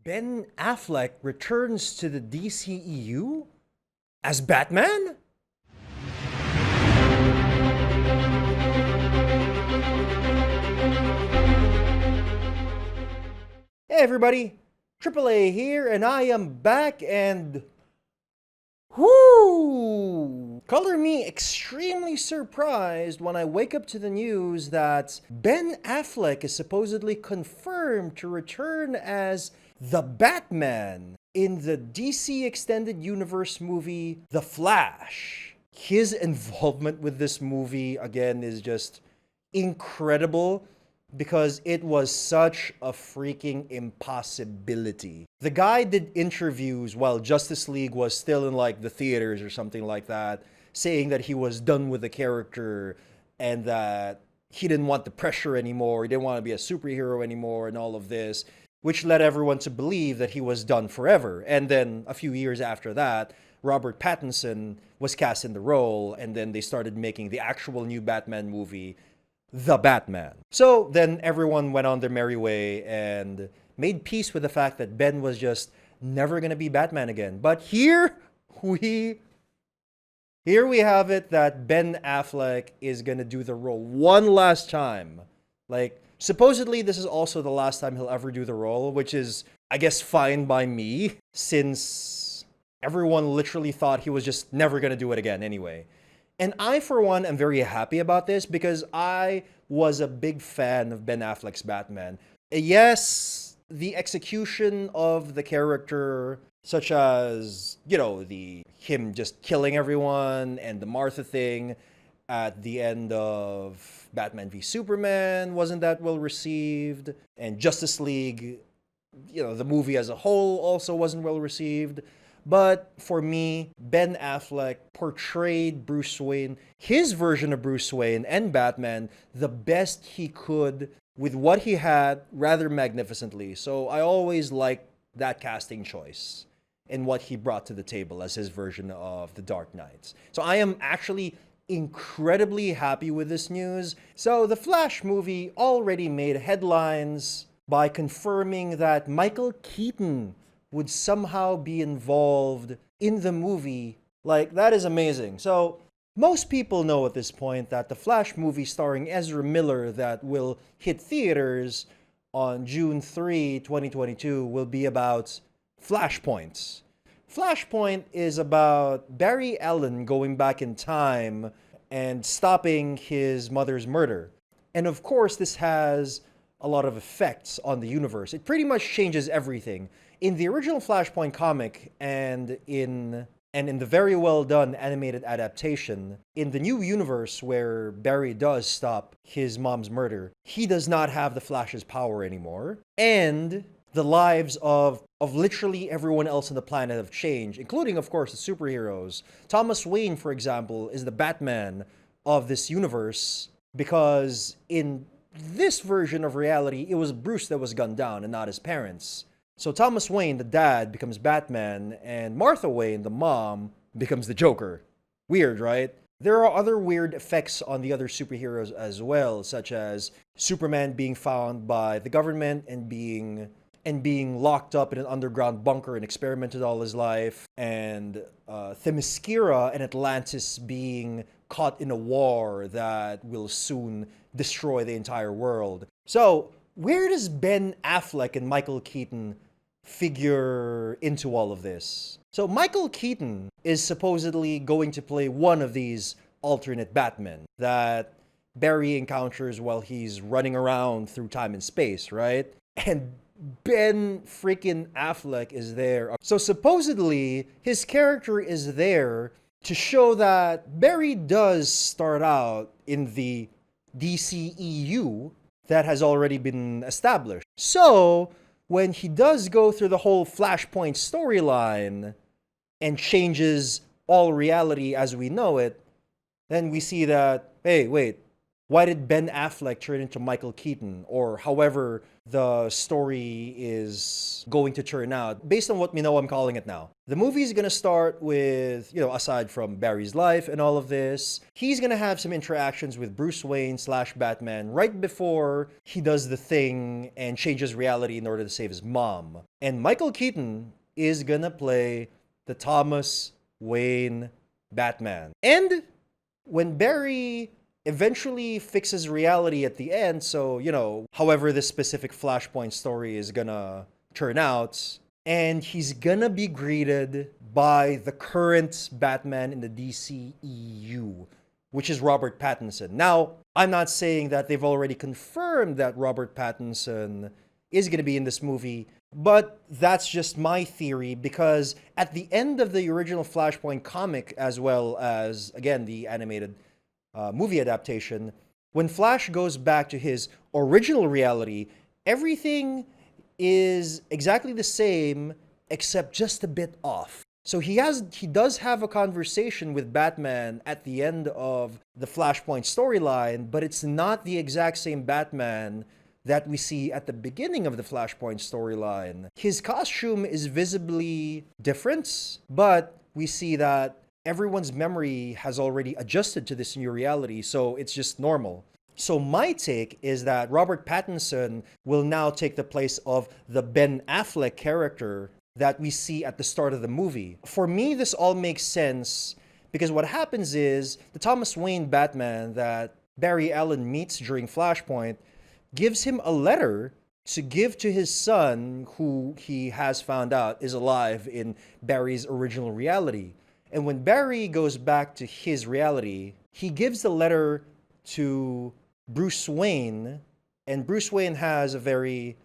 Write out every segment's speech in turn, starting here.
Ben Affleck returns to the DCEU as Batman? Hey everybody, AAA here, and I am back, and whoo! Color me extremely surprised when I wake up to the news that Ben Affleck is supposedly confirmed to return as the Batman in the DC Extended Universe movie, The Flash. His involvement with this movie, again, is just incredible because it was such a freaking impossibility. The guy did interviews while Justice League was still in like the theaters or something like that, saying that he was done with the character and that he didn't want the pressure anymore, he didn't want to be a superhero anymore and all of this, which led everyone to believe that he was done forever. And then a few years after that, Robert Pattinson was cast in the role, and then they started making the actual new Batman movie, The Batman. So then everyone went on their merry way and made peace with the fact that Ben was just never going to be Batman again. But here we have it that Ben Affleck is going to do the role one last time. Like, supposedly this is also the last time he'll ever do the role, which is, I guess, fine by me, since everyone literally thought he was just never going to do it again anyway. And I, for one, am very happy about this because I was a big fan of Ben Affleck's Batman. Yes, the execution of the character, such as, him just killing everyone and the Martha thing at the end of Batman v Superman wasn't that well received. And Justice League, the movie as a whole also wasn't well received. But for me, Ben Affleck portrayed Bruce Wayne, his version of Bruce Wayne and Batman, the best he could with what he had rather magnificently. So I always liked that casting choice and what he brought to the table as his version of The Dark Knight. So I am actually incredibly happy with this news. So the Flash movie already made headlines by confirming that Michael Keaton would somehow be involved in the movie. Like, that is amazing. So, most people know at this point that the Flash movie starring Ezra Miller that will hit theaters on June 3, 2022 will be about Flashpoint. Flashpoint is about Barry Allen going back in time and stopping his mother's murder. And of course, this has a lot of effects on the universe. It pretty much changes everything. In the original Flashpoint comic and in the very well done animated adaptation, in the new universe where Barry does stop his mom's murder, he does not have the Flash's power anymore. And the lives of literally everyone else on the planet have changed, including, of course, the superheroes. Thomas Wayne, for example, is the Batman of this universe because in this version of reality, it was Bruce that was gunned down and not his parents. So Thomas Wayne, the dad, becomes Batman, and Martha Wayne, the mom, becomes the Joker. Weird, right? There are other weird effects on the other superheroes as well, such as Superman being found by the government and being locked up in an underground bunker and experimented all his life, and Themyscira and Atlantis being caught in a war that will soon destroy the entire world. So, where does Ben Affleck and Michael Keaton figure into all of this? So Michael Keaton is supposedly going to play one of these alternate Batmen that Barry encounters while he's running around through time and space, right? And Ben freaking Affleck is there. So supposedly his character is there to show that Barry does start out in the DCEU that has already been established. So, when he does go through the whole Flashpoint storyline and changes all reality as we know it, then we see that, hey, wait, Why did Ben Affleck turn into Michael Keaton? Or however the story is going to turn out, based on what we know, I'm calling it now. The movie is going to start with, aside from Barry's life and all of this, he's going to have some interactions with Bruce Wayne / Batman right before he does the thing and changes reality in order to save his mom. And Michael Keaton is going to play the Thomas Wayne Batman. And when Barry eventually fixes reality at the end, so, however this specific Flashpoint story is gonna turn out, and he's gonna be greeted by the current Batman in the DCEU, which is Robert Pattinson. Now, I'm not saying that they've already confirmed that Robert Pattinson is gonna be in this movie, but that's just my theory, because at the end of the original Flashpoint comic, as well as, again, the animated movie adaptation, when Flash goes back to his original reality, everything is exactly the same except just a bit off. So he does have a conversation with Batman at the end of the Flashpoint storyline, but it's not the exact same Batman that we see at the beginning of the Flashpoint storyline. His costume is visibly different, but we see that everyone's memory has already adjusted to this new reality, so it's just normal. So my take is that Robert Pattinson will now take the place of the Ben Affleck character that we see at the start of the movie. For me, this all makes sense because what happens is the Thomas Wayne Batman that Barry Allen meets during Flashpoint gives him a letter to give to his son, who he has found out is alive in Barry's original reality. And when Barry goes back to his reality, he gives the letter to Bruce Wayne, and Bruce Wayne has a very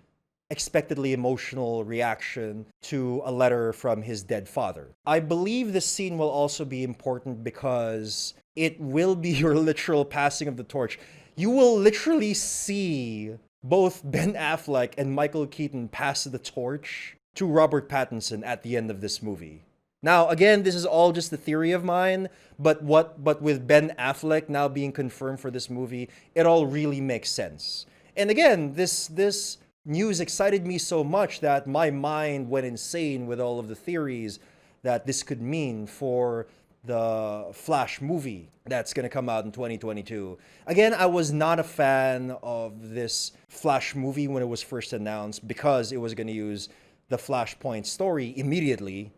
expectedly emotional reaction to a letter from his dead father. I believe this scene will also be important because it will be your literal passing of the torch. You will literally see both Ben Affleck and Michael Keaton pass the torch to Robert Pattinson at the end of this movie. Now, again, this is all just a theory of mine, but with Ben Affleck now being confirmed for this movie, it all really makes sense. And again, this news excited me so much that my mind went insane with all of the theories that this could mean for the Flash movie that's going to come out in 2022. Again, I was not a fan of this Flash movie when it was first announced because it was going to use the Flashpoint story immediately.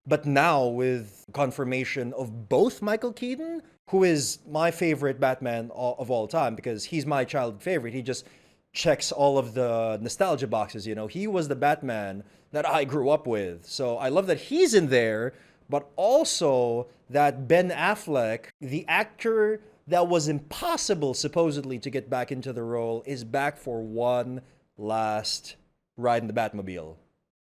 But now, with confirmation of both Michael Keaton, who is my favorite Batman of all time because he's my childhood favorite, he just checks all of the nostalgia boxes, He was the Batman that I grew up with. So I love that he's in there, but also that Ben Affleck, the actor that was impossible supposedly to get back into the role, is back for one last ride in the Batmobile.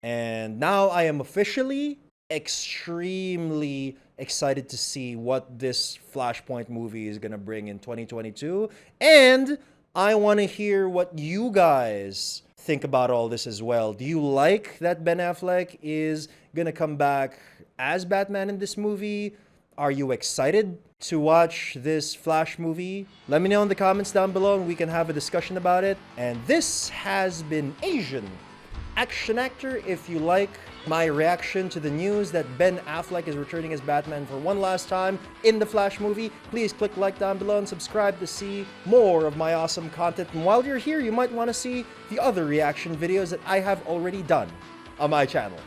And now I am officially extremely excited to see what this Flashpoint movie is going to bring in 2022. And I want to hear what you guys think about all this as well. Do you like that Ben Affleck is going to come back as Batman in this movie? Are you excited to watch this Flash movie? Let me know in the comments down below and we can have a discussion about it. And this has been Asian Action Actor. If you like my reaction to the news that Ben Affleck is returning as Batman for one last time in the Flash movie, please click like down below and subscribe to see more of my awesome content. And while you're here, you might want to see the other reaction videos that I have already done on my channel.